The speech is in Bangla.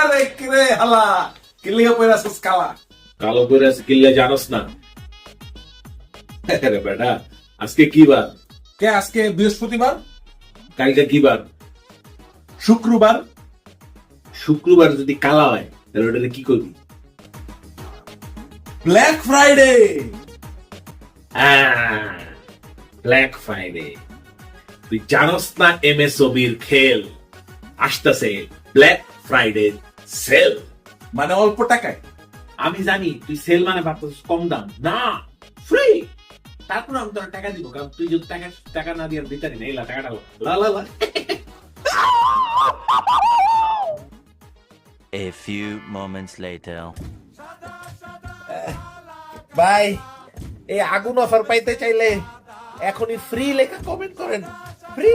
আরে কিরে হালা কিলিয়া পয়রা সুস কালা কালো করে আছে কিল্লা জানোস না? আরে বেটা, আজকে কি বার? কে আজকে বৃহস্পতিবার কালকে কি বার? শুক্রবার শুক্রবার যদি কালা হয় তাহলে ওটাকে কি করবি? Black Friday black Friday. তুই জানোস না এমএসওবির খেল আসতেছে ব্ল্যাক ফ্রাইডে সেল। মানে অল্প টাকায়। আমি জানি তুই সেল মানে ভাবতেছিস কম দাম, না ফ্রি। তারপর আমি তোর টাকা দিব, কারণ তুই যদি টাকা না দিয়ে ভিতরে নেই টাকাটা লা লা লা। A few moments later. ভাই, এই আগুন অফার পাইতে চাইলে এখনই ফ্রি লেখা কমেন্ট করেন, ফ্রি।